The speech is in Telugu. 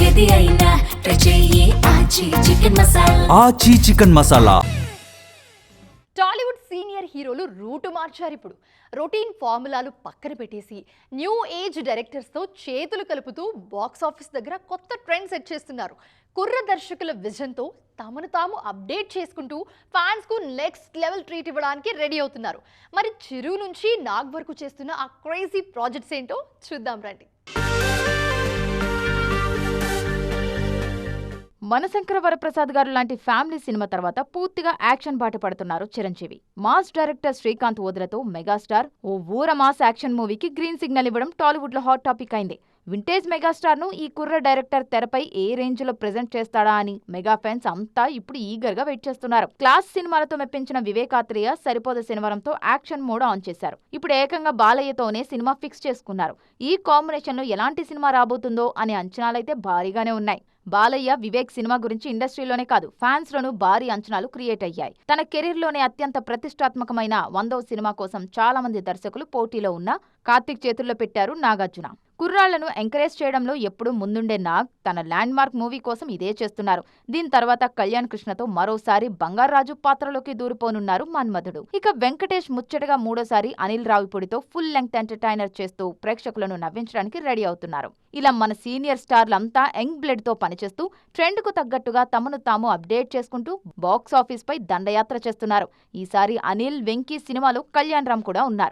ఏది అయినా ట్రై చెయ్యి ఆచి చికెన్ మసాలా. ఆచి చికెన్ మసాలా. టాలీవుడ్ సీనియర్ హీరోలు రూటు మార్చారు. ఇప్పుడు రొటీన్ ఫార్ములాలు పక్కన పెట్టేసి న్యూ ఏజ్ డైరెక్టర్స్తో చేతులు కలుపుతూ బాక్స్ ఆఫీస్ దగ్గర కొత్త ట్రెండ్ సెట్ చేస్తున్నారు. కుర్ర దర్శకుల విజన్తో తమను తాము అప్డేట్ చేసుకుంటూ ఫ్యాన్స్కు నెక్స్ట్ లెవెల్ ట్రీట్ ఇవ్వడానికి రెడీ అవుతున్నారు. మరి చిరు నుంచి నాగ్ వరకు చేస్తున్న ఆ క్రేజీ ప్రాజెక్ట్స్ ఏంటో చూద్దాం రండి. మనశంకర వరప్రసాద్ గారు లాంటి ఫ్యామిలీ సినిమా తర్వాత పూర్తిగా యాక్షన్ బాట పడుతున్నారు చిరంజీవి. మాస్ డైరెక్టర్ శ్రీకాంత్ వదులతో మెగాస్టార్ ఓ ఊర మాస్ యాక్షన్ మూవీకి గ్రీన్ సిగ్నల్ ఇవ్వడం టాలీవుడ్ లో హాట్ టాపిక్ అయింది. వింటేజ్ మెగాస్టార్ ను ఈ కుర్ర డైరెక్టర్ తెరపై ఏ రేంజ్ లో ప్రెజెంట్ చేస్తాడా అని మెగా ఫ్యాన్స్ అంతా ఇప్పుడు ఈగర్ గా వెయిట్ చేస్తున్నారు. క్లాస్ సినిమాలతో మెప్పించిన వివేకాత్రేయ సరిపోద శనివారంతో యాక్షన్ మోడ్ ఆన్ చేశారు. ఇప్పుడు ఏకంగా బాలయ్యతోనే సినిమా ఫిక్స్ చేసుకున్నారు. ఈ కాంబినేషన్ లో ఎలాంటి సినిమా రాబోతుందో అనే అంచనాలైతే భారీగానే ఉన్నాయి. బాలయ్య వివేక్ సినిమా గురించి ఇండస్ట్రీలోనే కాదు ఫ్యాన్స్ లోనూ భారీ అంచనాలు క్రియేట్ అయ్యాయి. తన కెరీర్ లోనే అత్యంత ప్రతిష్టాత్మకమైన 100వ సినిమా కోసం చాలా మంది దర్శకులు పోటీలో ఉన్న కార్తీక్ చేతుల్లో పెట్టారు నాగార్జున. కుర్రాళ్లను ఎంకరేజ్ చేయడంలో ఎప్పుడూ ముందుండే నాగ్ తన ల్యాండ్ మార్క్ మూవీ కోసం ఇదే చేస్తున్నారు. దీని తర్వాత కళ్యాణ్ కృష్ణతో మరోసారి బంగారాజు పాత్రలోకి దూరిపోనున్నారు మన్మధుడు. ఇక వెంకటేష్ ముచ్చటగా మూడోసారి అనిల్ రావిపూడితో ఫుల్ లెంగ్త్ ఎంటర్టైనర్ చేస్తూ ప్రేక్షకులను నవ్వించడానికి రెడీ అవుతున్నారు. ఇలా మన సీనియర్ స్టార్లంతా యంగ్ బ్లడ్ తో పనిచేస్తూ ట్రెండ్ కు తగ్గట్టుగా తమను తాము అప్డేట్ చేసుకుంటూ బాక్స్ ఆఫీస్ పై దండయాత్ర చేస్తున్నారు. ఈసారి అనిల్ వెంకీ సినిమాలో కళ్యాణ్ రామ్ కూడా ఉన్నారు.